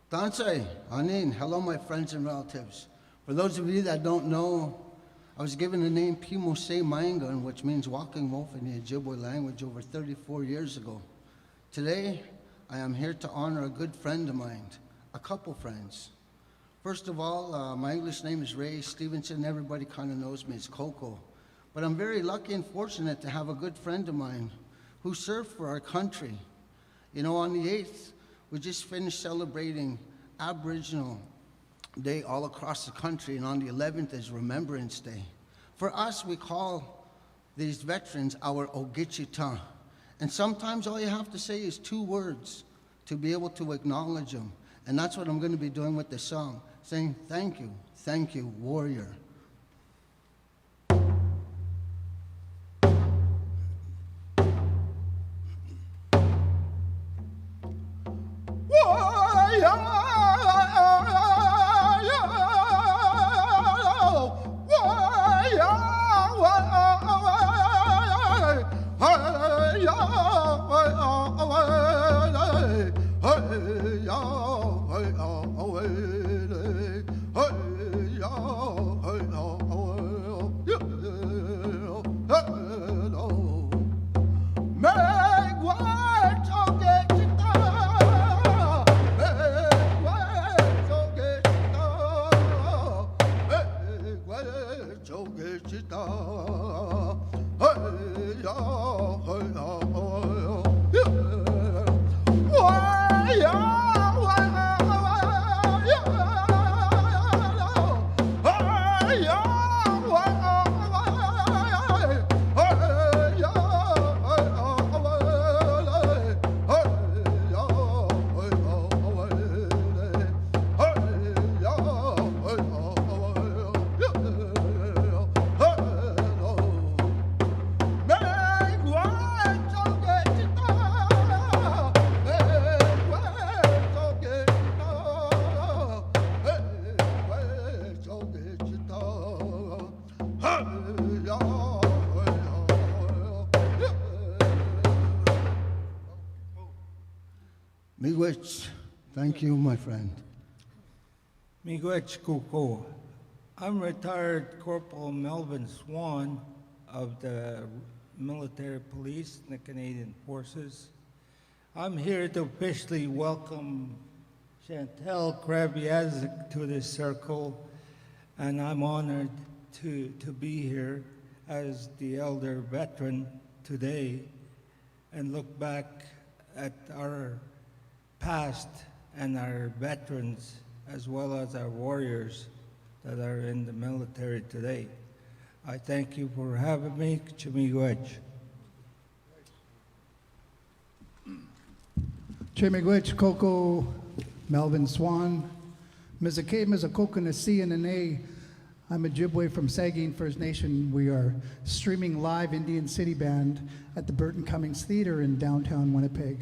Dansai, Anin, hello my friends and relatives. For those of you that don't know, I was given the name Pimose Maingan, which means walking wolf in the Ojibwe language over 34 years ago. Today, I am here to honor a good friend of mine, a couple friends. First of all, my English name is Ray Stevenson. Everybody kind of knows me as Coco. But I'm very lucky and fortunate to have a good friend of mine who served for our country. You know, on the 8th, we just finished celebrating Aboriginal Day all across the country, and on the 11th is Remembrance Day. For us, we call these veterans our Ogichita. And sometimes all you have to say is 2 words to be able to acknowledge them. And that's what I'm going to be doing with this song, saying thank you, warrior. Miigwech, thank you, my friend. Miigwech Kuko. I'm retired Corporal Melvin Swan of the Military Police and the Canadian Forces. I'm here to officially welcome Chantal Krabiazek to this circle, and I'm honored to be here as the elder veteran today and look back at our past and our veterans as well as our warriors that are in the military today. I thank you for having me. Chimigwech. Chimigwech, Coco, Melvin Swan, Mizake, Mizakoko, Nasi, and Nene. I'm a Ojibwe from Saugeen First Nation. We are streaming live Indian City Band at the Burton Cummings Theater in downtown Winnipeg.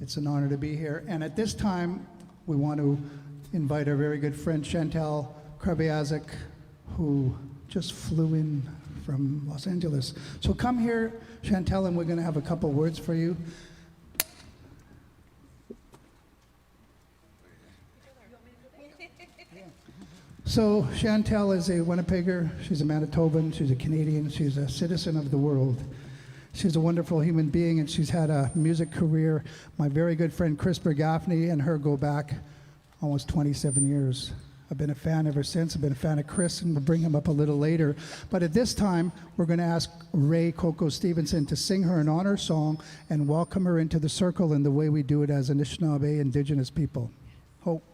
It's an honor to be here. And at this time, we want to invite our very good friend Chantal Krabiazek, who just flew in from Los Angeles. So come here, Chantal, and we're going to have a couple words for you. So Chantal is a Winnipegger, she's a Manitoban, she's a Canadian, she's a citizen of the world. She's a wonderful human being, and she's had a music career. My very good friend Chris Gaffney and her go back almost 27 years. I've been a fan ever since. I've been a fan of Chris, and we'll bring him up a little later. But at this time, we're going to ask Ray Coco Stevenson to sing her an honor song and welcome her into the circle in the way we do it as Anishinaabe Indigenous people. Hope.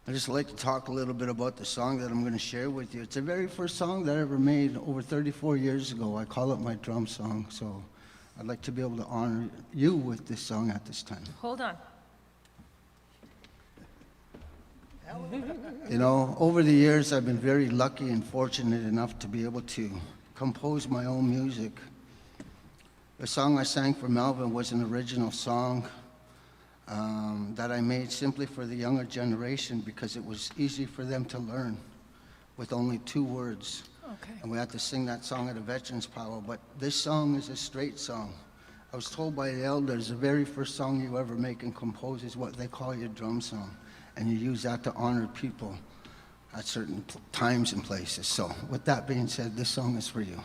I'd just like to talk a little bit about the song that I'm going to share with you. It's the very first song that I ever made over 34 years ago. I call it my drum song, so I'd like to be able to honor you with this song at this time. Hold on. You know, over the years, I've been very lucky and fortunate enough to be able to compose my own music. The song I sang for Melvin was an original song that I made simply for the younger generation because it was easy for them to learn with only 2 words. Okay. And we had to sing that song at a Veterans Powwow. But this song is a straight song. I was told by the elders the very first song you ever make and compose is what they call your drum song. And you use that to honor people at certain times and places. So with that being said, this song is for you.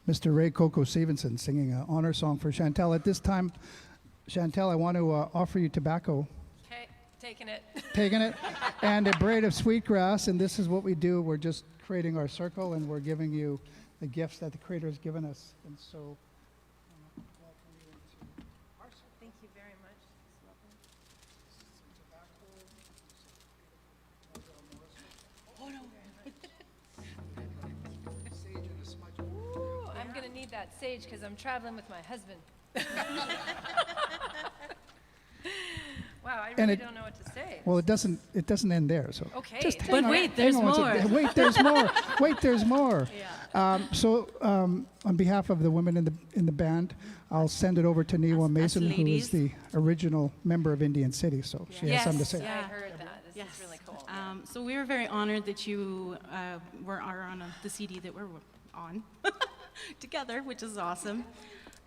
Mr. Ray Coco Stevenson singing an honor song for Chantal. At this time, Chantal, I want to offer you tobacco. Okay, taking it. Taking it, and a braid of sweetgrass, and this is what we do. We're just creating our circle, and we're giving you the gifts that the Creator has given us. And so, Thank you very much. Ooh, I'm going to need that sage because I'm traveling with my husband. Wow, I And really it- don't know what to say. well, it doesn't end there. So Okay. just hang But on- wait, hang there's on one more. second. Wait, there's more. Wait, there's more. Yeah. On behalf of the women in the band, I'll send it over to Niwa Mason, who is ladies. the original member of Indian City. So she has something to say. I Yeah. heard that. This is really cool. So we were very honored that you are on the CD that we're on together, which is awesome.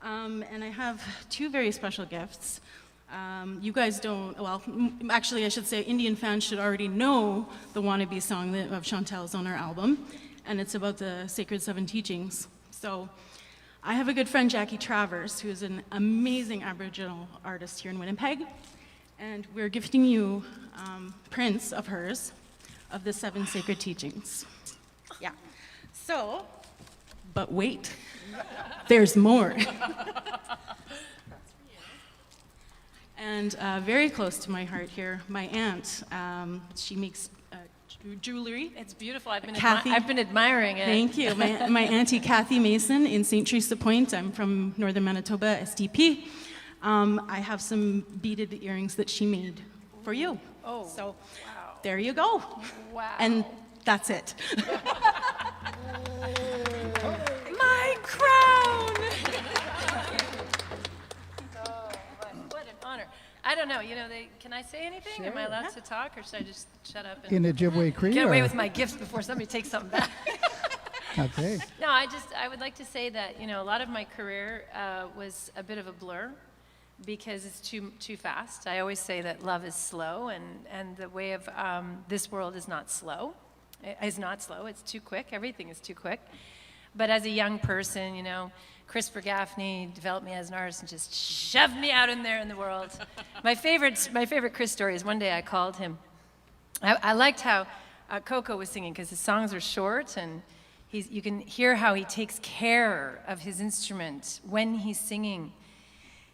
And I have two very special gifts. You guys don't, well, actually I should say Indian fans should already know the Wannabe song of Chantal's on our album, and it's about the Sacred Seven Teachings. So I have a good friend, Jackie Travers, who's an amazing Aboriginal artist here in Winnipeg, and we're gifting you prints of hers, of the seven sacred teachings. Yeah. So, but wait, there's more. And very close to my heart here, my aunt, she makes jewelry. It's beautiful. I've Kathy. been admiring it. Thank you. My auntie Kathy Mason in St. Teresa Point. I'm from northern Manitoba, SDP. I have some beaded earrings that she made for you. Oh, So wow. there you go. Wow. And that's it. My crown! Oh, what an honor. I don't know, can I say anything? Am I allowed to talk, or should I just shut up and In Ojibwe Cree? get away or- with my gifts before somebody takes something back? Okay. No, I would like to say that, a lot of my career was a bit of a blur because it's too fast. I always say that love is slow, and the way of this world is not slow. It's not slow, it's too quick. Everything is too quick. But as a young person, Christopher Gaffney developed me as an artist and just shoved me out in there in the world. My favorite Chris story is one day I called him. I liked how Coco was singing because his songs are short, and you can hear how he takes care of his instrument when he's singing.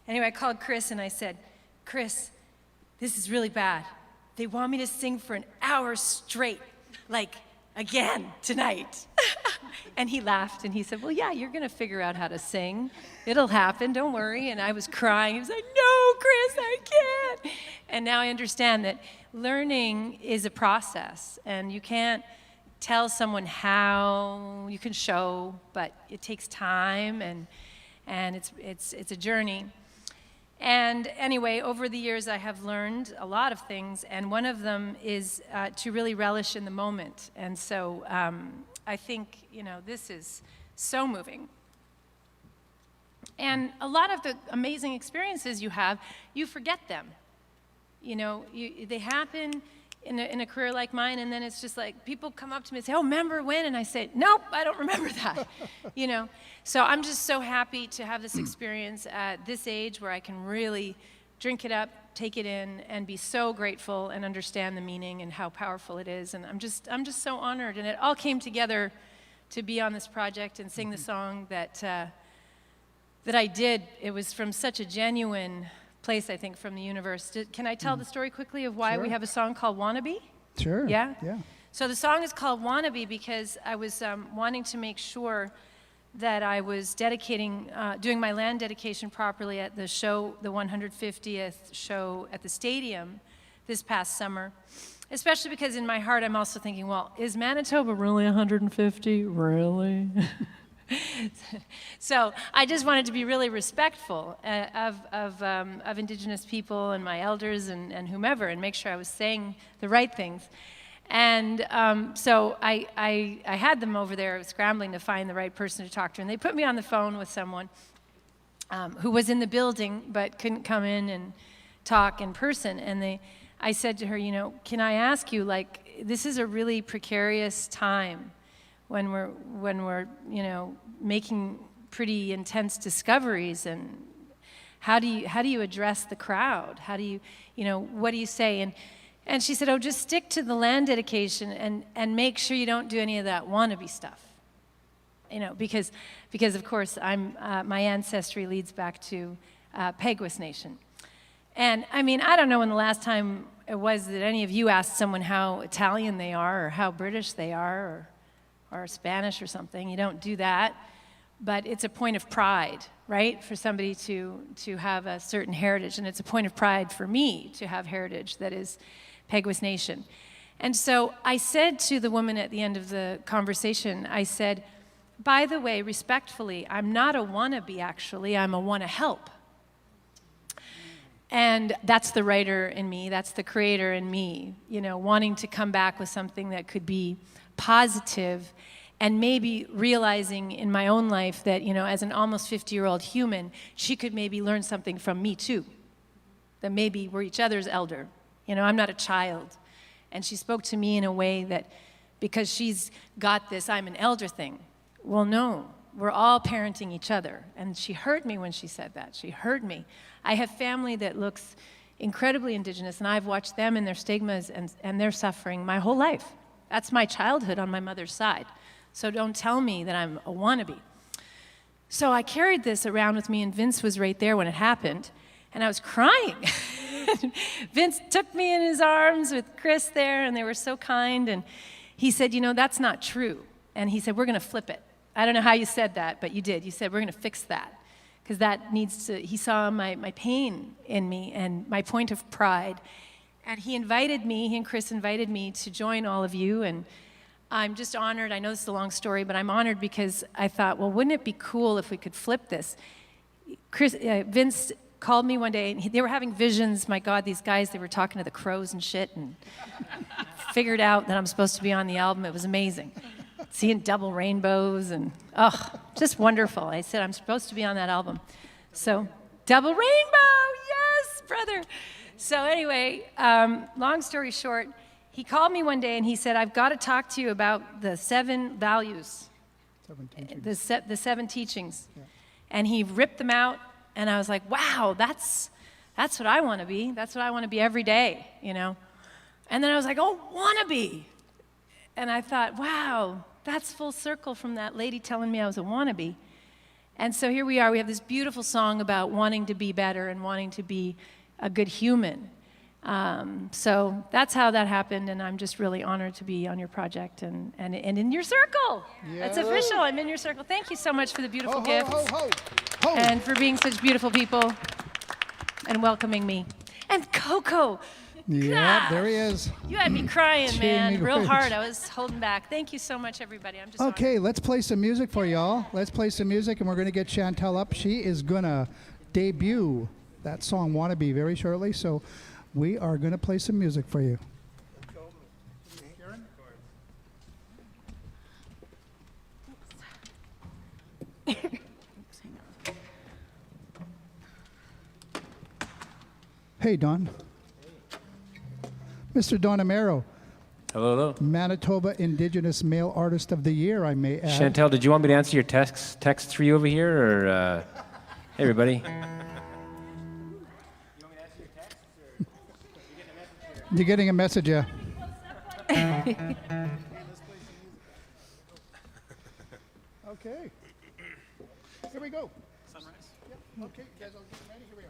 Anyway, I called Chris and I said, Chris, this is really bad. They want me to sing for an hour straight, like again tonight. And he laughed and he said, well, yeah, you're going to figure out how to sing. It'll happen, don't worry. And I was crying. He was like, no, Chris, I can't. And now I understand that learning is a process, and you can't tell someone how. You can show, but it takes time, and it's a journey. And anyway, over the years, I have learned a lot of things, and one of them is to really relish in the moment. And so I think, this is so moving. And a lot of the amazing experiences you have, you forget them. You know, they happen in a career like mine, and then it's just like people come up to me and say, oh, remember when? And I say, nope, I don't remember that. You know, so I'm just so happy to have this experience at this age where I can really drink it up, take it in, and be so grateful and understand the meaning and how powerful it is. And I'm just so honored. And it all came together to be on this project and sing the song that I did. It was from such a genuine place, I think, from the universe. Can I tell the story quickly of why we have a song called Wannabe? Sure. Yeah? Yeah. So the song is called Wannabe because I was wanting to make sure that I was doing my land dedication properly at the show, the 150th show at the stadium this past summer. Especially because in my heart I'm also thinking, well, is Manitoba really 150? Really? So I just wanted to be really respectful of Indigenous people and my elders and whomever, and make sure I was saying the right things. And so I had them over there scrambling to find the right person to talk to, and they put me on the phone with someone who was in the building but couldn't come in and talk in person. And I said to her, you know, can I ask you, like, this is a really precarious time when we're you know, making pretty intense discoveries, and how do you address the crowd? How do you know, what do you say? And she said, oh, just stick to the land dedication and make sure you don't do any of that wannabe stuff. You know, because of course my ancestry leads back to Peguis Nation. And I mean, I don't know when the last time it was that any of you asked someone how Italian they are or how British they are or Spanish or something. You don't do that, but it's a point of pride, right, for somebody to have a certain heritage, and it's a point of pride for me to have heritage that is Peguis Nation. And so I said to the woman at the end of the conversation, I said, by the way, respectfully, I'm not a wannabe, actually, I'm a wanna help. And that's the writer in me, that's the creator in me, you know, wanting to come back with something that could be positive, and maybe realizing in my own life that, you know, as an almost 50-year-old human, she could maybe learn something from me too, that maybe we're each other's elder. You know, I'm not a child. And she spoke to me in a way that, because she's got this I'm an elder thing. Well, no, we're all parenting each other. And she hurt me when she said that. She hurt me. I have family that looks incredibly Indigenous, and I've watched them and their stigmas and their suffering my whole life. That's my childhood on my mother's side. So don't tell me that I'm a wannabe. So I carried this around with me, and Vince was right there when it happened, and I was crying. Vince took me in his arms with Chris there, and they were so kind, and he said, you know, that's not true. And he said, we're gonna flip it. I don't know how you said that, but you did. You said, we're gonna fix that. Because that needs to, he saw my pain in me and my point of pride. And he and Chris invited me to join all of you, and I'm just honored. I know this is a long story, but I'm honored because I thought, well, wouldn't it be cool if we could flip this? Vince called me one day, and they were having visions. My God, these guys, they were talking to the crows and shit, and figured out that I'm supposed to be on the album. It was amazing. Seeing double rainbows, and just wonderful. I said, I'm supposed to be on that album. So, double rainbow, yes, brother. So anyway, long story short, he called me one day and he said, I've got to talk to you about the 7 values, the 7 teachings. Yeah. And he ripped them out, and I was like, wow, that's what I want to be. That's what I want to be every day, you know. And then I was like, oh, wannabe. And I thought, wow, that's full circle from that lady telling me I was a wannabe. And so here we are. We have this beautiful song about wanting to be better and wanting to be a good human. So that's how that happened, and I'm just really honored to be on your project and in your circle. Yeah. It's official. I'm in your circle. Thank you so much for the beautiful gifts and for being such beautiful people and welcoming me. And Coco. Yeah, gosh, there he is. You had me crying, man, real hard. I was holding back. Thank you so much, everybody. I'm just okay. honored. Let's play some music for y'all. Let's play some music, and we're going to get Chantal up. She is going to debut that song "Wannabe" very shortly. So we are going to play some music for you. Hey, Don. Mr. Don Amaro, Hello, hello. Manitoba Indigenous Male Artist of the Year, I may add. Chantal, did you want me to answer your texts for you over here, or hey, everybody? You're getting a message, yeah. Okay. Here we go. Sunrise. Yep. Okay, you guys all get ready? Here we are.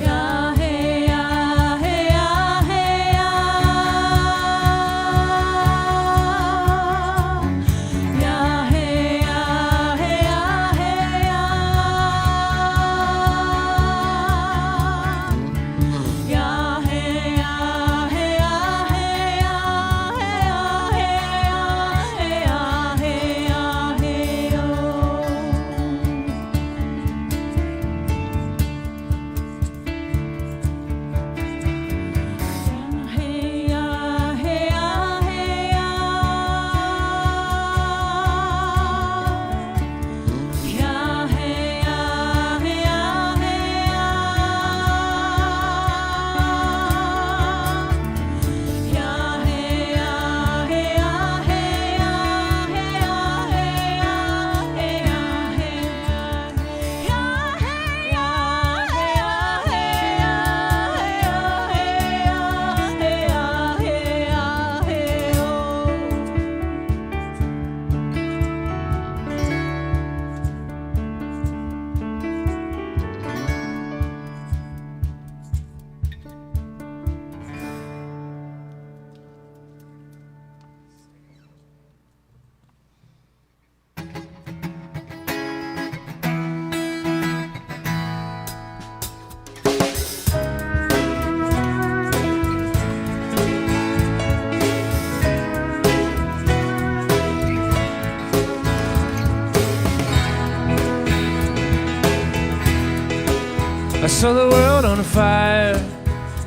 Yeah, hey, yeah, hey, yeah, hey, yeah. Yeah, hey, yeah, hey, yeah, hey, yeah. Yeah, hey, yeah, hey, yeah, hey, yeah, hey, yeah, hey, yeah, hey, yeah, hey, yeah, hey, yeah, hey, yeah. Yeah, hey, yeah, hey, yeah, hey, yeah. Yeah, hey, yeah, hey, yeah, hey, yeah, hey, yeah, hey, yeah, hey, yeah, hey, yeah, I saw the world on fire,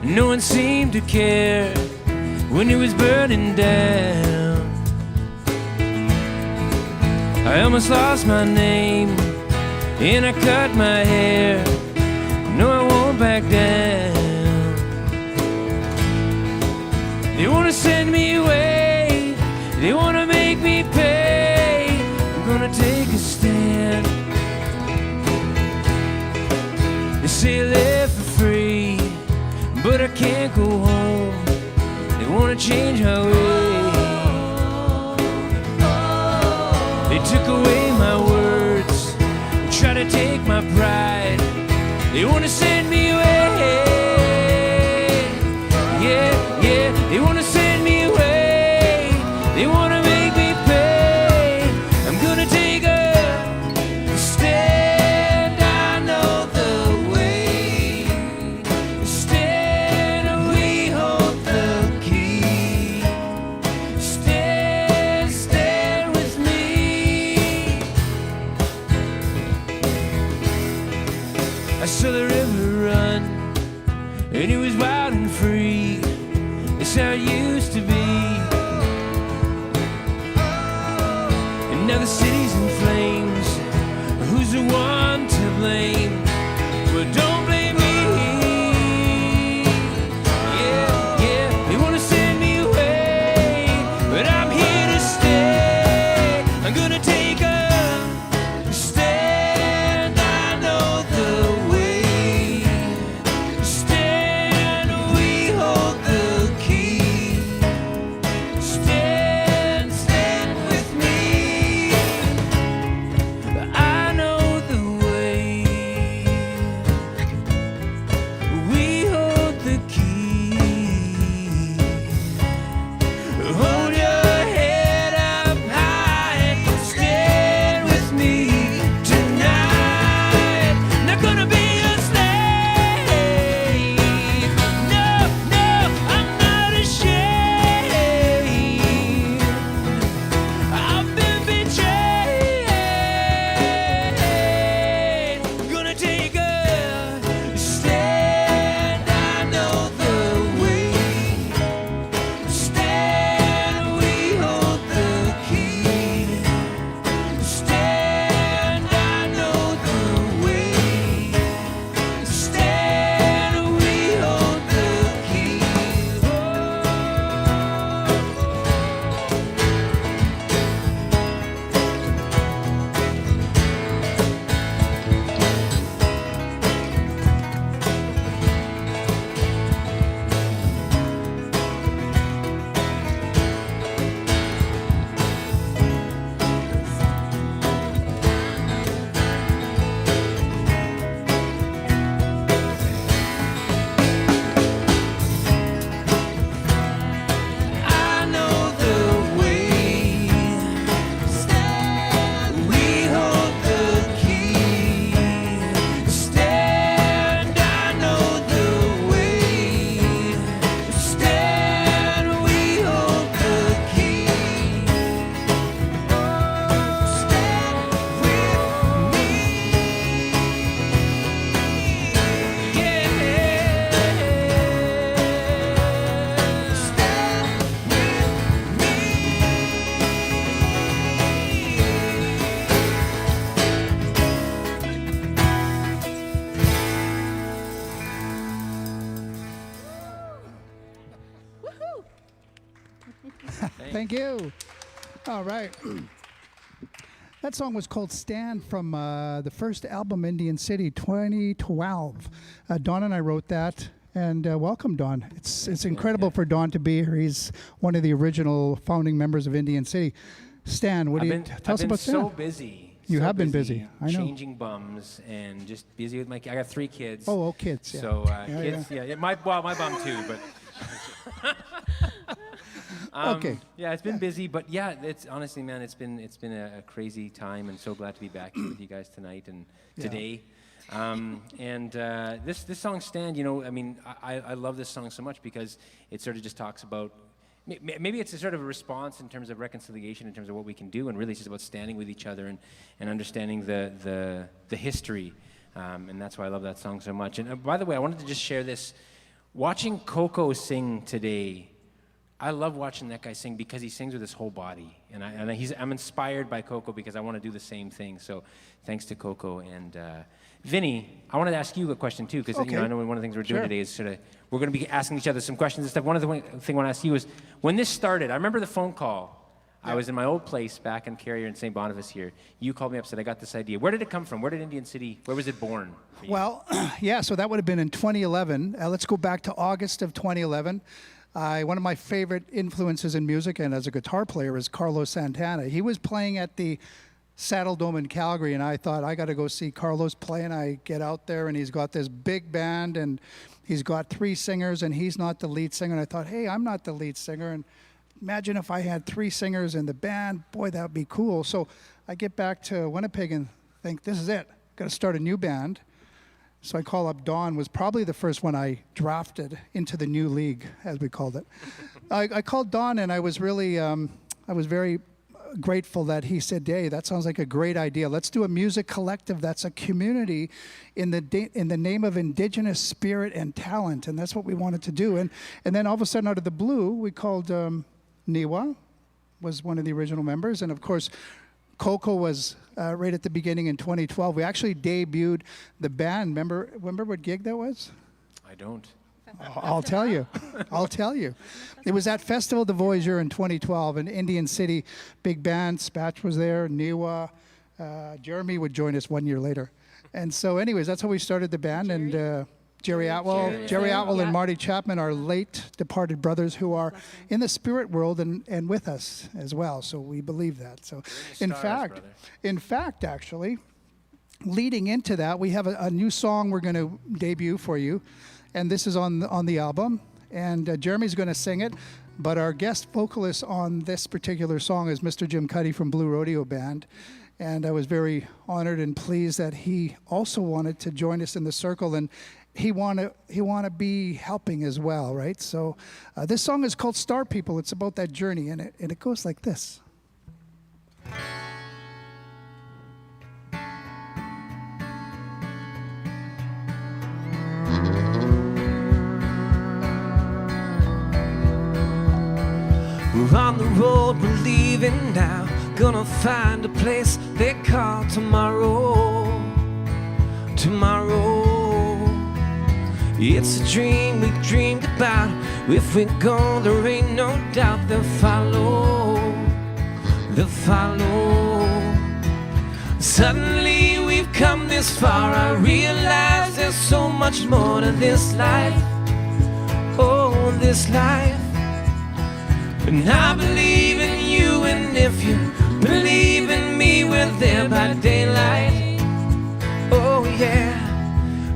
no one seemed to care when it was burning down. I almost lost my name, and I cut my hair. No, I won't back down. They wanna send me away, they wanna make me pay. I'm gonna take a stand. They say I live for free, but I can't go home. They wanna change my way. They took away my words, try to take my pride. They wanna send me away. Yeah, yeah, they wanna send me away. They wanna make me pay. I'm gonna take a stand. I know the way. Stand, we hold the key. Stand, stand with me. I saw the river run, and it was wild and free. It's how it used to be. And now the city's in flames. Who's the one to blame? Well, don't blame me. Yeah, yeah, they wanna send me away, but I'm here to stay. I'm gonna take a stand. I know the way. Stand, we hold the key. Thank you. All right. That song was called Stand from the first album, Indian City, 2012. Don and I wrote that. And welcome, Don. It's incredible for Don to be here. He's one of the original founding members of Indian City. Stan, what do you tell us about Stan? I've been so busy. You have been busy. I know. Changing bums and just busy with my kids. I got 3 kids. Oh, kids. Yeah. So kids, yeah. My bum too, but. Okay. Yeah, it's been busy, but yeah, it's honestly, man, it's been a crazy time, and so glad to be back here with you guys tonight and today. This song, Stand, I mean, I love this song so much because it sort of just talks about, maybe it's a sort of a response in terms of reconciliation, in terms of what we can do, and really it's just about standing with each other and understanding the history, and that's why I love that song so much. And by the way, I wanted to just share this. Watching Coco sing today, I love watching that guy sing because he sings with his whole body, and I'm inspired by Coco because I want to do the same thing. So, thanks to Coco and Vinny. I wanted to ask you a question too because I know one of the things we're doing today is we're going to be asking each other some questions and stuff. One of the things I want to ask you is when this started. I remember the phone call. I was in my old place back in Carrier in St. Boniface here. You called me up and said, I got this idea. Where did it come from? Where did Indian City, where was it born for you? Well, so that would have been in 2011. Let's go back to August of 2011. One of my favorite influences in music and as a guitar player is Carlos Santana. He was playing at the Saddle Dome in Calgary, and I thought, I got to go see Carlos play, and I get out there, and he's got this big band, and he's got 3 singers, and he's not the lead singer. And I thought, hey, I'm not the lead singer, and imagine if I had 3 singers in the band. Boy, that would be cool. So I get back to Winnipeg and think, this is it. Got to start a new band. So I call up Don, was probably the first one I drafted into the new league, as we called it. I called Don, and I was really, I was very grateful that he said, hey, that sounds like a great idea. Let's do a music collective that's a community in the name of Indigenous spirit and talent, and that's what we wanted to do. And then all of a sudden, out of the blue, we called Niwa, was one of the original members, and of course, Coco was right at the beginning in 2012. We actually debuted the band. Remember what gig that was? I don't. I'll tell you. I'll tell you. It was at Festival de Voyageur in 2012 in Indian City. Big band. Spatch was there. Niwa. Jeremy would join us 1 year later. And so anyways, that's how we started the band. And Jerry Atwell. Jerry Atwell and Marty Chapman are late departed brothers who are in the spirit world and with us as well. So we believe that. So in fact, actually, leading into that, we have a new song we're going to debut for you. And this is on the album. And Jeremy's going to sing it. But our guest vocalist on this particular song is Mr. Jim Cuddy from Blue Rodeo Band. And I was very honored and pleased that he also wanted to join us in the circle. And he want to be helping as well, right? So this song is called Star People. It's about that journey, and it goes like this. We're on the road, we're leaving now. Gonna find a place they call tomorrow. Tomorrow. It's a dream we dreamed about. If we go, there ain't no doubt they'll follow. They'll follow. Suddenly we've come this far. I realize there's so much more to this life. Oh, this life. And I believe in you, and if you believe in me, we're there by daylight. Oh yeah.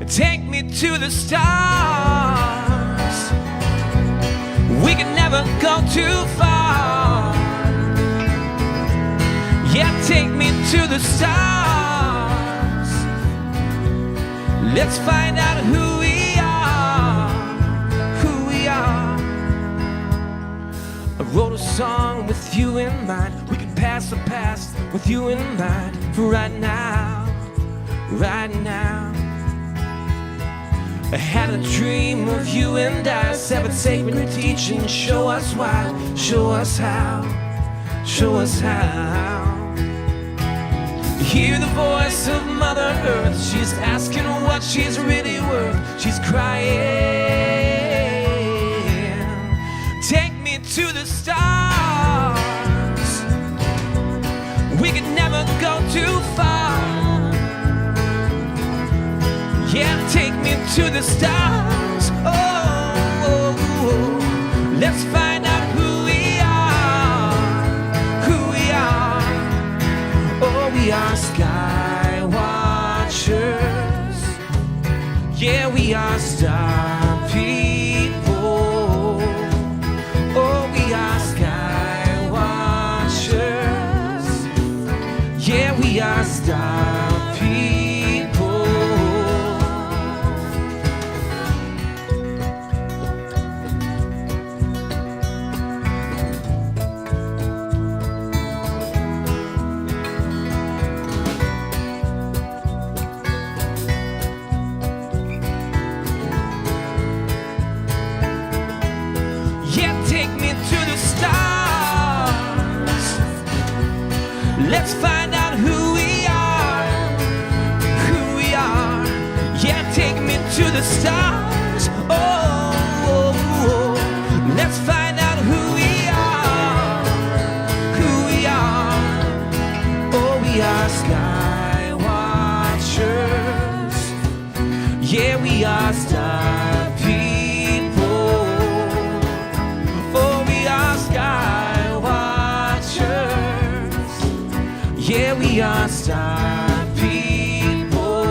Take me to the stars. We can never go too far. Yeah, take me to the stars. Let's find out who we are. Who we are. I wrote a song with you in mind. We can pass the past with you in mind. For right now, right now. I had a dream of you and I. 7 sacred teachings, show us why. Show us how. Show us how. Hear the voice of Mother Earth. She's asking what she's really worth. She's crying. Take me to the stars. to the stars. Oh, let's find out who we are, who we are. Oh, we are sky watchers. Yeah, we are star people. Oh, we are sky watchers. Yeah, we are star people. Yeah, take me to the stars. Let's find out who we are, who we are. Yeah, take me to the stars. Oh, let's find out who we are, who we are. Oh, we are sky watchers. Yeah, we are star people. Oh, we are sky watchers. Yeah, we are star people.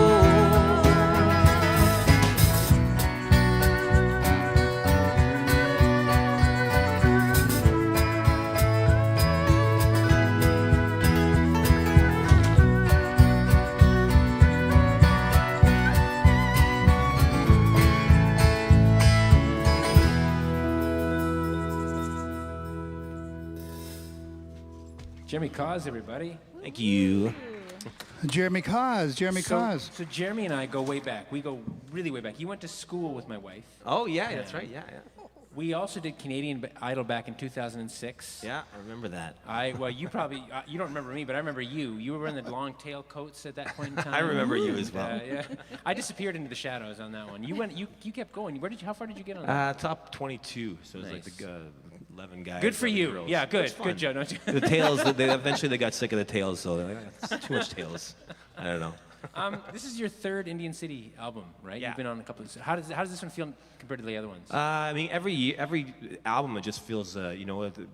Jeremy Cause, everybody. Thank you. Jeremy Cause. So Jeremy and I go way back. We go really way back. You went to school with my wife. Oh, yeah, that's right. Yeah. We also did Canadian Idol back in 2006. Yeah, I remember that. Well, you probably, you don't remember me, but I remember you. You were wearing the long tail coats at that point in time. I remember you as well. Yeah. I disappeared into the shadows on that one. You kept going. How far did you get on that? Top 22, so it was like Nice. the 11 guys. Good for 11 you. girls. Yeah, It good. was fun. Good, Joe. The tails, eventually they got sick of the tails, so they're like, "That's too much tails." I don't know. This is your third Indian City album, right? Yeah. You've been on a couple of. How does this one feel compared to the other ones? I mean, every album it just feels,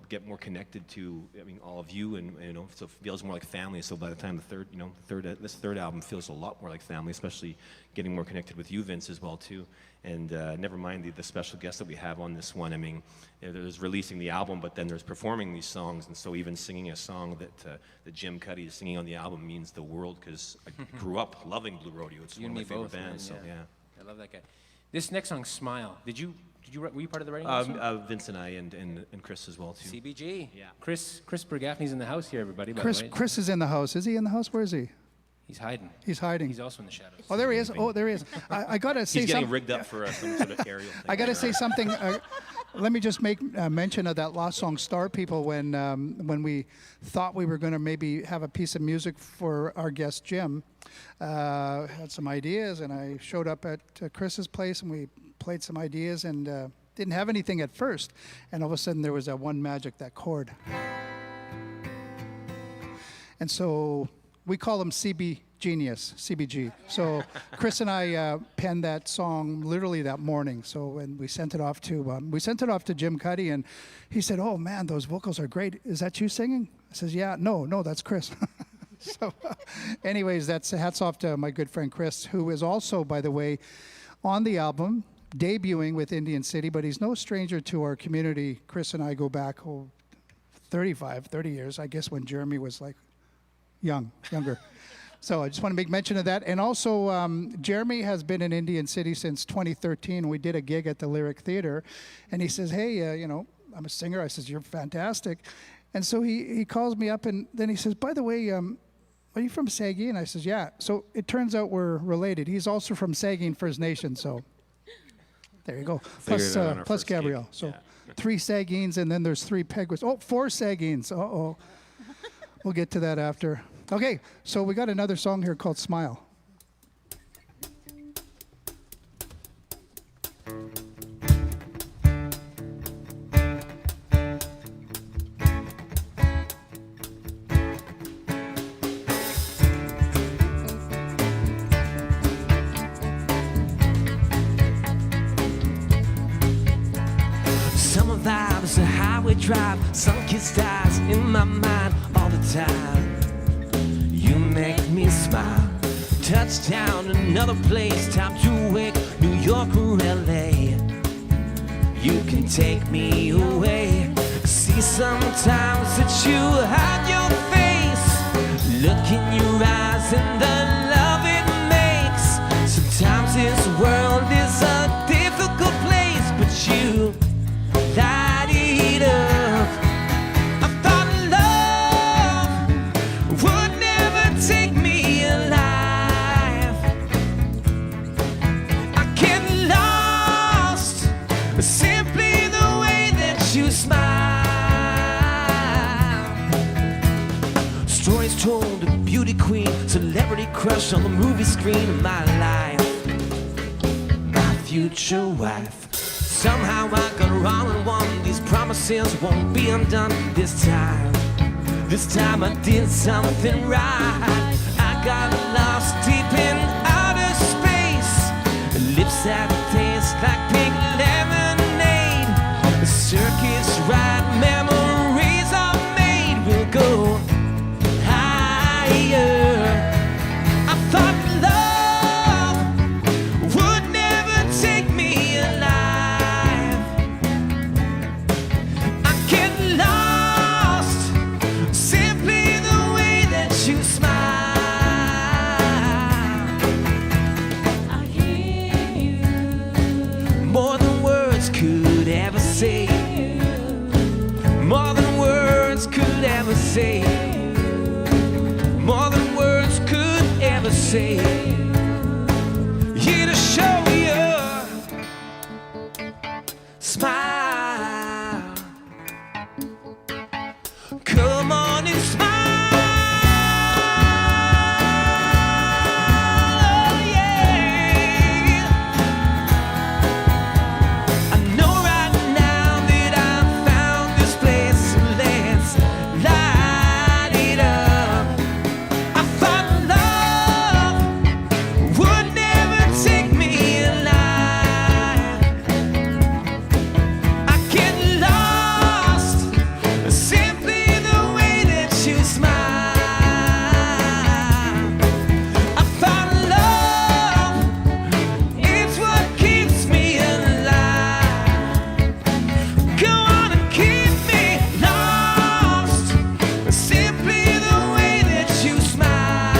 get more connected to. I mean, all of you, and so it feels more like family. So by the time this third album feels a lot more like family, especially getting more connected with you, Vince, as well too. And never mind the special guests that we have on this one. I mean, there's releasing the album, but then there's performing these songs, and so even singing a song that Jim Cuddy is singing on the album means the world, because I grew up loving Blue Rodeo. It's You one and of my me favorite both, bands. man, So yeah. I love that guy. This next song, "Smile." Were you part of the writing of this one? Vince and I and Chris as well too. CBG. Yeah. Chris Bergaffney's in the house here, everybody. By Chris, the way. Chris is in the house. Is he in the house? Where is he? He's hiding. He's hiding. He's also in the shadows. Oh, there he is. Oh, there he is. I gotta say He's getting something. rigged up for some sort of aerial thing. I got to say something. Let me just make mention of that lost song, "Star People," when we thought we were going to maybe have a piece of music for our guest Jim. Had some ideas, and I showed up at Chris's place, and we played some ideas, and didn't have anything at first. And all of a sudden, there was that one magic, that chord. And so we call him CBG. So Chris and I penned that song literally that morning. So when we sent it off to Jim Cuddy, and he said, "Oh man, those vocals are great. Is that you singing?" I says, "Yeah, no, that's Chris." So, anyways, that's hats off to my good friend Chris, who is also, by the way, on the album, debuting with Indian City, but he's no stranger to our community. Chris and I go back 30 years, I guess, when Jeremy was like younger. So I just want to make mention of that. And also, Jeremy has been in Indian City since 2013. We did a gig at the Lyric Theater, and he says, "Hey, I'm a singer." I says, "You're fantastic." And so he calls me up, and then he says, "By the way, are you from Saugeen?" And I says, "Yeah." So it turns out we're related. He's also from Saugeen First Nation, so there you go. Figured it out on our Plus first gig. Gabrielle. So Yeah. 3 Saugeens, and then there's 3 Peguis. Oh, 4 Saugeens. Uh-oh. We'll get to that after. Okay, so we got another song here called "Smile." highway drive, sun-kissed eyes in my mind all the time. You make me smile. Touchdown, another place, time to wake, New York or LA. You can take me away. See sometimes that you hide your face. Look in your eyes and the love it makes. Sometimes this world is a difficult place, but you light it up. I thought love would never take me alive. I get lost simply the way that you smile. Stories told of beauty queen, celebrity crush on the movie screen of my life. My future wife. Somehow I got her all in one. These promises won't be undone this time. This time I did something right. I got lost deep in outer space. Lips that taste like pink lemonade. The circuit's right, memories are made. We'll go higher. I thought love would never take me alive. I get lost simply the way that you smile. I hear you more than words could ever say. More than words could ever say. More than words could ever say. Here to show you smile. Come on and smile. Oh, yeah. I know right now that I've found this place, so let's light it up. I thought love would never take me alive. I get lost simply the way that you smile. I thought love, it's what keeps me alive. Go on and keep me lost simply the way that you smile.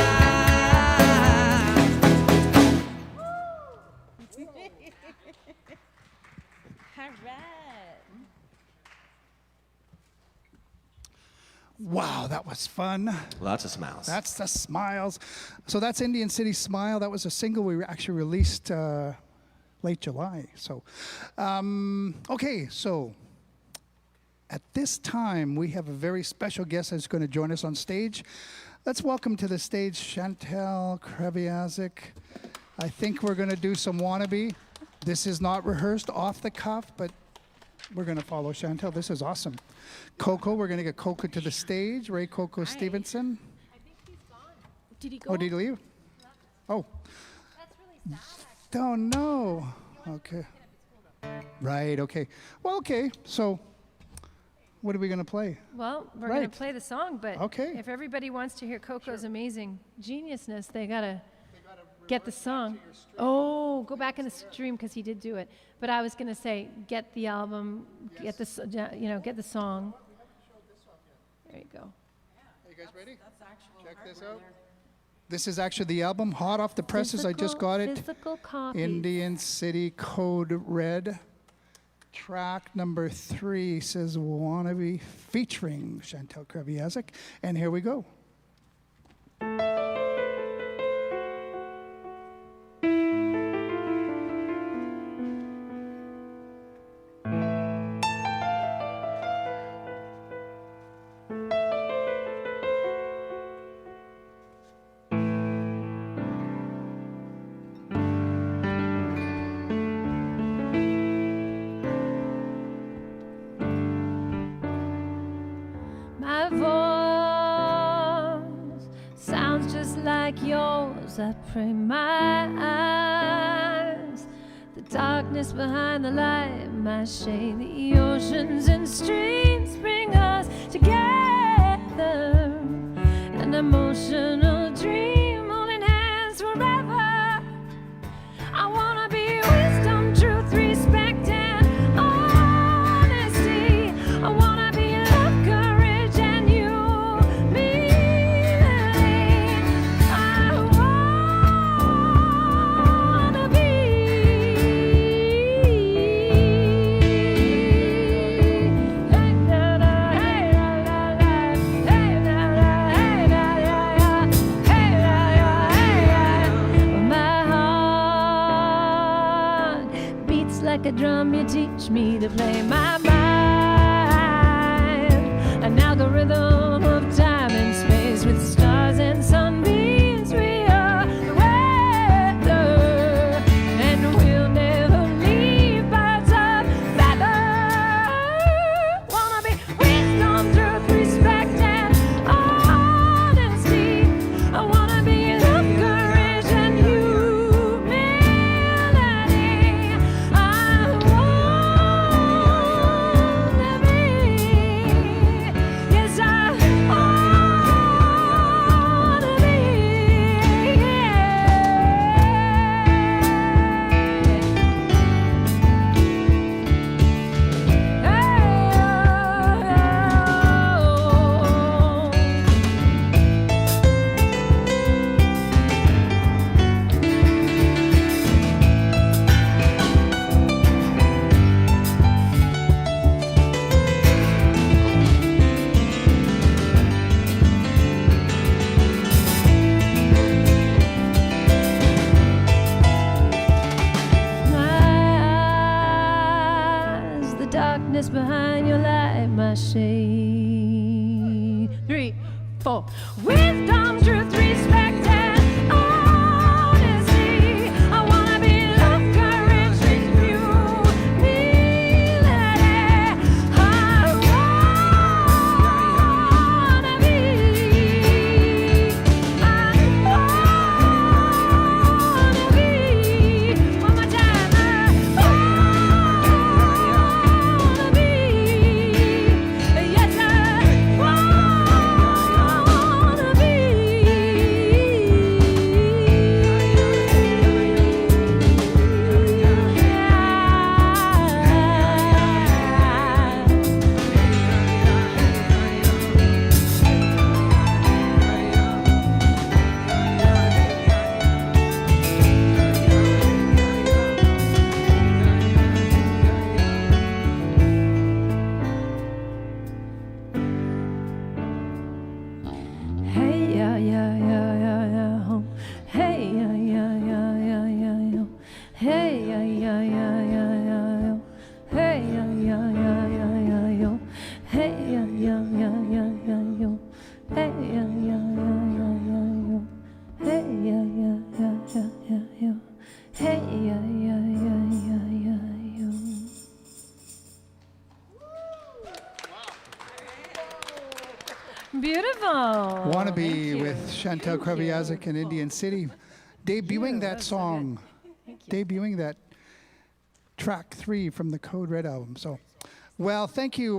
All right. Wow, that was fun. Lots of smiles. That's the smiles. So that's Indian City Smile. That was a single we actually released late July. So, okay, so at this time, we have a very special guest that's going to join us on stage. Let's welcome to the stage Chantal Krabiazek. I think we're going to do some wannabe. This is not rehearsed, off the cuff, but we're going to follow Chantal. This is awesome. Coco, we're going to get Coco to the stage. Ray Coco Stevenson. Did he go? Oh, did he leave? Oh. That's really sad, Oh, no. Okay. Right, okay. Well, okay, so what are we going to play? Well, we're going Right. to play the song, but Okay. if everybody wants to hear Coco's amazing geniusness, they got to get the song. Oh, go back in the stream because he did do it. But I was going to say, get the album, get the, get the song. There you go. Are you guys ready? Check this out. This is actually the album, hot off the presses. I just got it. Physical copy. IndianCity Code Red. Track number 3 says Wannabe, featuring Chantal Krabiazek. And here we go. My voice sounds just like yours. I pray my eyes, the darkness behind the light, my shade. The oceans and streams bring us together. An emotional dream holding hands forever. I wanna be wisdom, truth, respect, and honesty. I wanna be love, courage, and humility. I wanna be. Hey, na, na, hey, la, la, la. Hey, na, na, hey, la, la, la. Hey, la, la, hey, la. My heart beats like a drum. You teach me to play my mind. An algorithm of time and space with stars and sunbeams. We are the weather, and we'll never leave birds of feather. Wanna be wisdom, truth, respect, and honesty. I wanna be love, courage, and humility. I wanna be. Yes, I wanna be. My eyes, the darkness behind your light, my shade. 3, 4. Wisdom, truth, respect, and honesty. I wanna be love, courage, and humility. I wanna be. I wanna be. One more time. I wanna be. Yes, I wanna be. Hey yeah yeah yeah yeah yeah ho. Hey yeah yeah yeah yeah yeah yo. Hey yeah yeah yeah yeah yeah yo. Hey yeah yeah yeah yeah yeah yo. Hey yeah yeah yeah yeah yeah yo. Hey yeah yeah yeah yeah yeah yo. Hey yeah yeah yeah yeah yeah yo. Hey yeah yeah yeah yeah yeah yo. Beautiful. Wannabe Thank you. with Chantal Krabiazek in Indian City, debuting that song, debuting that track 3 from the Code Red album. So, well, thank you,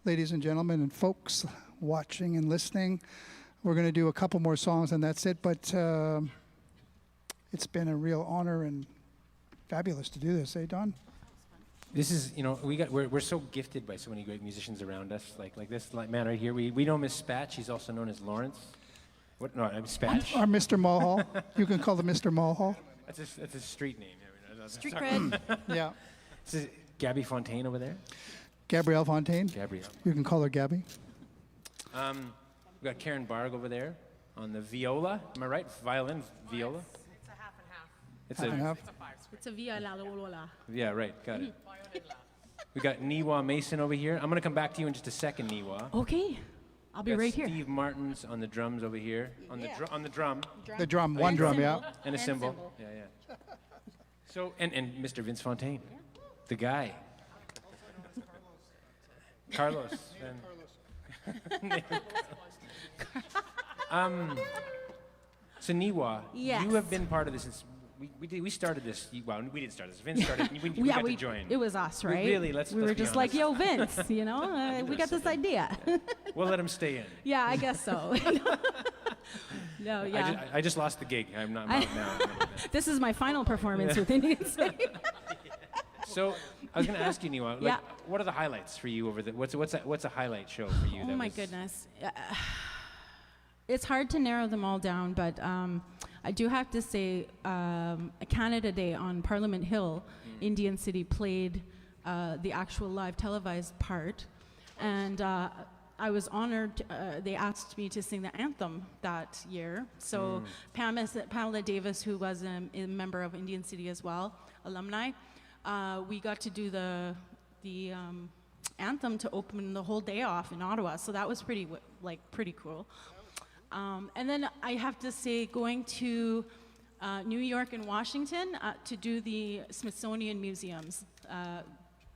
ladies and gentlemen and folks watching and listening. We're going to do a couple more songs and that's it. But it's been a real honor and fabulous to do this, eh, Don? This is, you know, we're so gifted by so many great musicians around us, like this man right here. We know Miss Spatch. He's also known as Lawrence. What? No, I'm Spatch. Our Mr. Mulhall. You can call him Mr. Mulhall. That's a street name. Street cred. Yeah. This is Gabby Fontaine over there. Gabrielle Fontaine. Gabrielle. You can call her Gabby. We got Karen Barg over there on the viola. Am I right? Violin, viola. It's a half and half. It's Half and half. It's a via la lola. Yeah, right. Got it. We got Niwa Mason over here. I'm gonna come back to you in just a second, Niwa. Okay, I'll be Got right here. Steve Martin's on the drums over here. On the drum. The drum, one drum, yeah. And a cymbal. Yeah, yeah. So, and Mr. Vince Fontaine, the guy. Carlos. So Niwa, Yes. you have been part of this since we started this. Well, we didn't start this. Vince started. We got to join. It was us, right? Really, let's we were be just like, honest. yo, Vince, you know, we got this idea. We'll let him stay in. Yeah, I guess so. No, yeah. I just lost the gig. I'm not now. This is my final performance with Indian City. So I was going to ask you, Niwa, like, Yeah. what are the highlights for you over the? What's a highlight show for you? Oh that my was- goodness. It's hard to narrow them all down, but I do have to say Canada Day on Parliament Hill, Indian City played the actual live televised part, and I was honored. They asked me to sing the anthem that year. So Pamela Davis, who was a member of Indian City as well, alumni, we got to do the anthem to open the whole day off in Ottawa. So that was pretty cool. And then I have to say, going to New York and Washington to do the Smithsonian museums.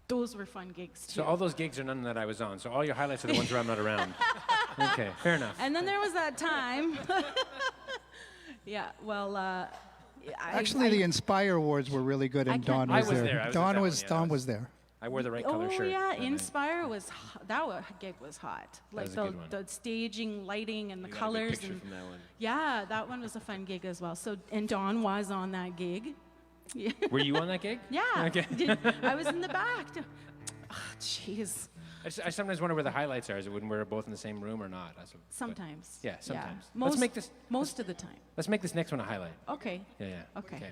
Those were fun gigs too. So all those gigs are none that I was on. So all your highlights are the ones where I'm not around. Okay, fair enough. And then there was that time. Yeah, well, Actually, the Inspire Awards were really good, and I can't- Dawn I was was there. there. I was at Dawn that was one, yeah, Dawn that was there. I wore the right color oh shirt. yeah, that night. Inspire was that gig was hot. Like was a good one. the staging, lighting, and the You got a good colors. picture And from that one. yeah, that one was a fun gig as well. So and Dawn was on that gig. Yeah. Were you on that gig? Yeah. Okay. I was in the back. Oh, jeez. I sometimes wonder where the highlights are. Is it when we're both in the same room or not? That's what- but- Sometimes. Yeah, sometimes. Most, Let's make this. most of the time. Let's make this next one a highlight. Okay. Yeah. Okay.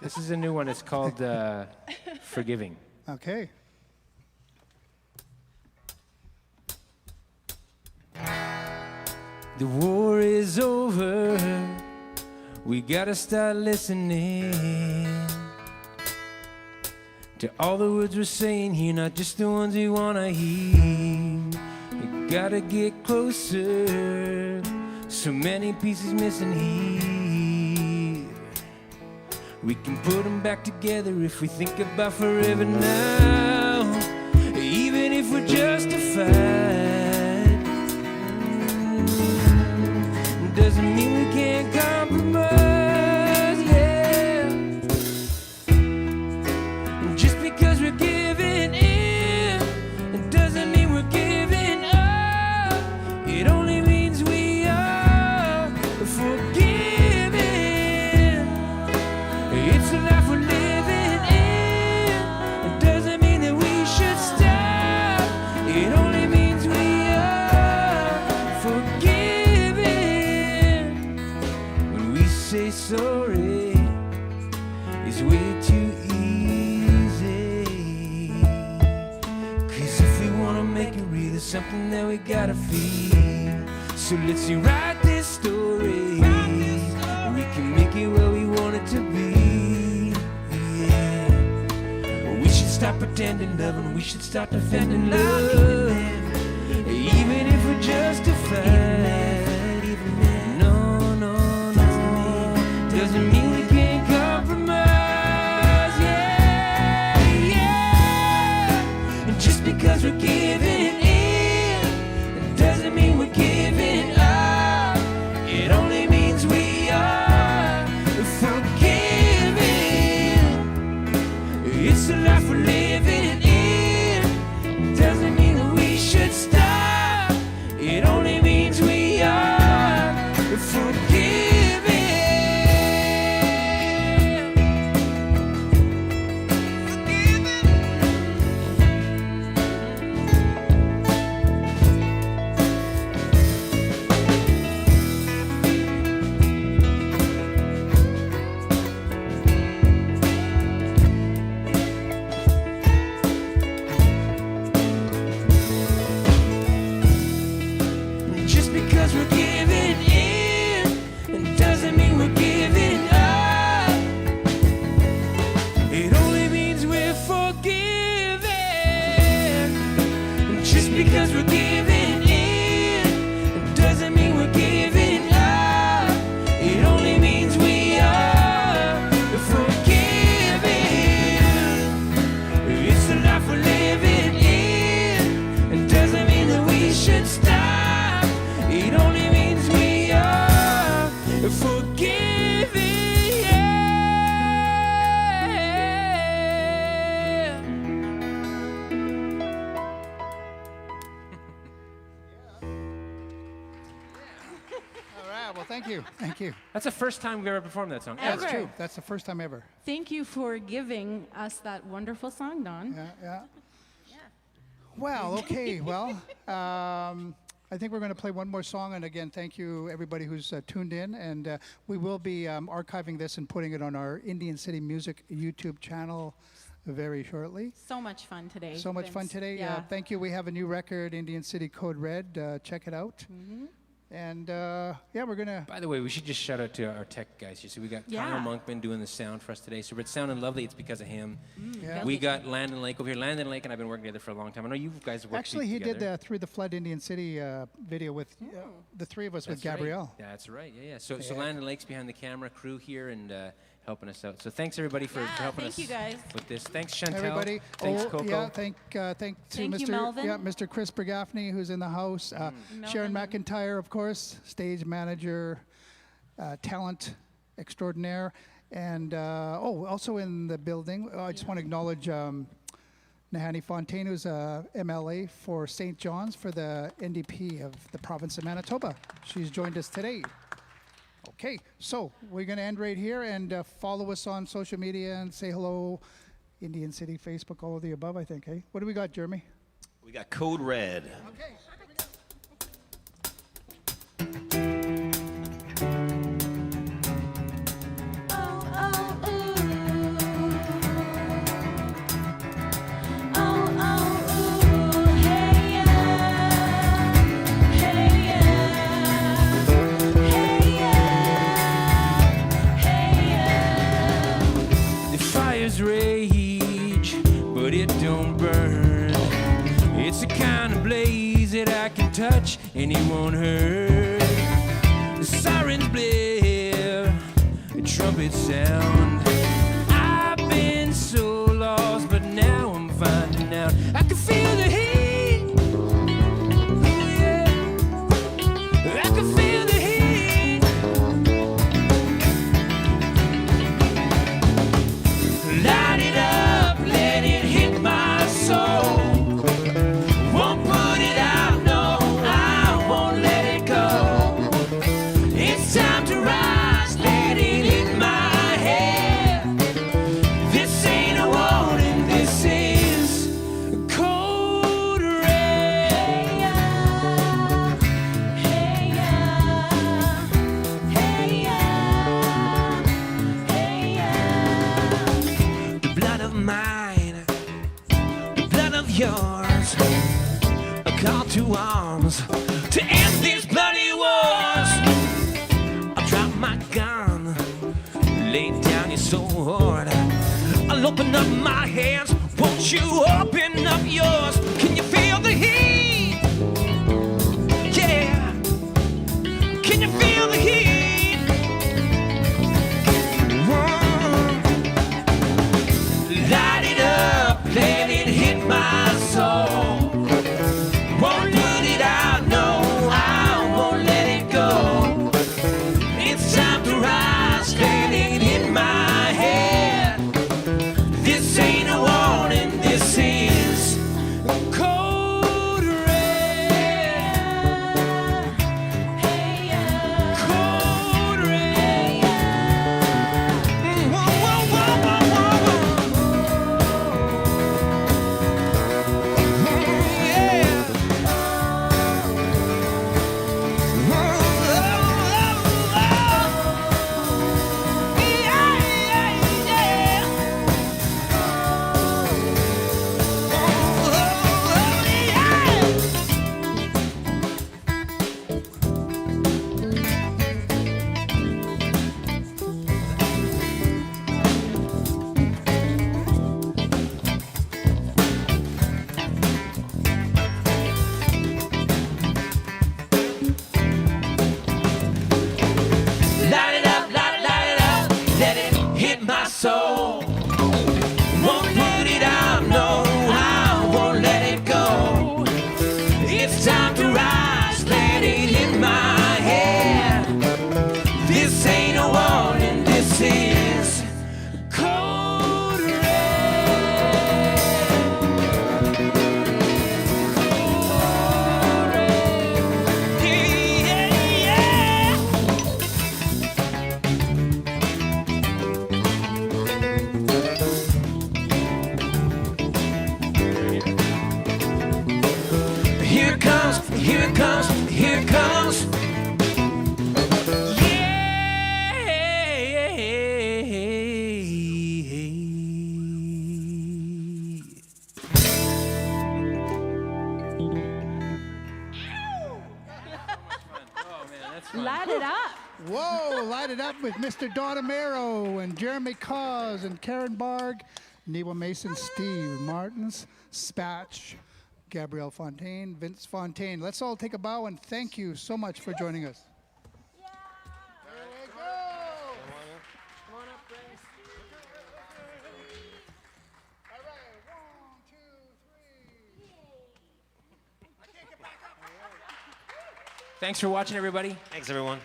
This is a new one. It's called Forgiving. Okay. The war is over. We gotta start listening to all the words we're saying here, not just the ones we wanna hear. You gotta get closer. So many pieces missing here. We can put them back together if we think about forever now. Even if we're justified. Doesn't mean we can't compromise, yeah. Just because we're giving in, it doesn't mean we're giving up. It only means we are forgiving. It's a life we're living in. It doesn't mean that we should stop. It only means we are forgiving. Say sorry is way too easy. 'Cause if we wanna make it real, there's something that we gotta feel. So let's rewrite this story. We can make it where we want it to be. Yeah. We should stop pretending love, and we should start defending love. Even if we're justified. Doesn't mean we can't compromise, yeah, yeah. And just because we're giving in, it doesn't mean we're giving up. It only means we are forgiving. It's the life we're living in. It doesn't mean that we should stop. It only means we are forgiving. Just because we're giving in, it doesn't mean we're giving up. It only means we're forgiving. Just because we're giving in, it doesn't mean we're giving up. It only means we are forgiving. It's the life we're living in. It doesn't mean that we should stop. It only means we are forgiving. Well, thank you. Thank you. That's the first time we've ever performed that song. Ever. That's true. That's the first time ever. Thank you for giving us that wonderful song, Don. Yeah. Well, okay. Well, I think we're going to play one more song. And again, thank you, everybody who's tuned in. And we will be archiving this and putting it on our Indian City Music YouTube channel very shortly. So much fun today. So much fun Vince. today. Yeah. Thank you. We have a new record, IndianCity Code Red. Check it out. And yeah, we're going to... By the way, we should just shout out to our tech guys here. So we got Yeah. Kyle Monkman doing the sound for us today. So it's sounding lovely. It's because of him. Yeah. We got Landon Lake over here. Landon Lake and I've been working together for a long time. I know you guys have worked Actually, he together. did the Through the Flood Indian City video with the three of us with That's right. Gabrielle. That's right. Yeah. So Landon Lake's behind the camera crew here and helping us out. So thanks everybody for helping us thank you guys. with this. Thanks Chantal. Everybody. Thanks Coco. Yeah, thank to Thank Mr. you, Melvin. Yeah, Mr. Chris Bergaffney, who's in the house. Sharon Melvin. McIntyre, of course, stage manager, talent extraordinaire, and also in the building. I just want to acknowledge Nahani Fontaine, who's a MLA for St. John's for the NDP of the province of Manitoba. She's joined us today. Okay, so we're going to end right here and follow us on social media and say hello, Indian City, Facebook, all of the above, I think, eh? What do we got, Jeremy? We got Code Red. Okay. The fires rage, but it don't burn. It's the kind of blaze that I can touch and it won't hurt. The sirens blare, the trumpets sound. I've been so lost, but now I'm finding out. I can feel the heat. Oh, yeah. I can feel the heat. Light it up, let it hit my soul. Won't put it out, no, I won't let it go. It's time to rise, let it hit my head. This ain't a warning, this is Code Red. Hey yeah, hey yeah, hey yeah. The blood of mine, the blood of yours, a call to arms to end these bloody wars. I'll drop my gun, lay down your sword. I'll open up my hands, won't you open up yours? Can you feel the heat? Yeah, can you feel the heat? Light it up, let it hit my soul. Won't put it out, no, I won't let it go. It's time to rise, let it hit my head. This ain't a warning, this is Code Red. Hey yeah, Code Red. hey yeah. Whoa, whoa, whoa, whoa, whoa, whoa. Here it comes, here it comes. Light it up. Whoa, light it up with Mr. Don Amaro and Jeremy Cause and Karen Barg, Newa Mason, Steve Martins, Spatch, Gabrielle Fontaine, Vince Fontaine. Let's all take a bow and thank you so much for joining us. There we go. Come on up, Grace. All right, 1, 2, 3. Thanks for watching, everybody. Thanks, everyone.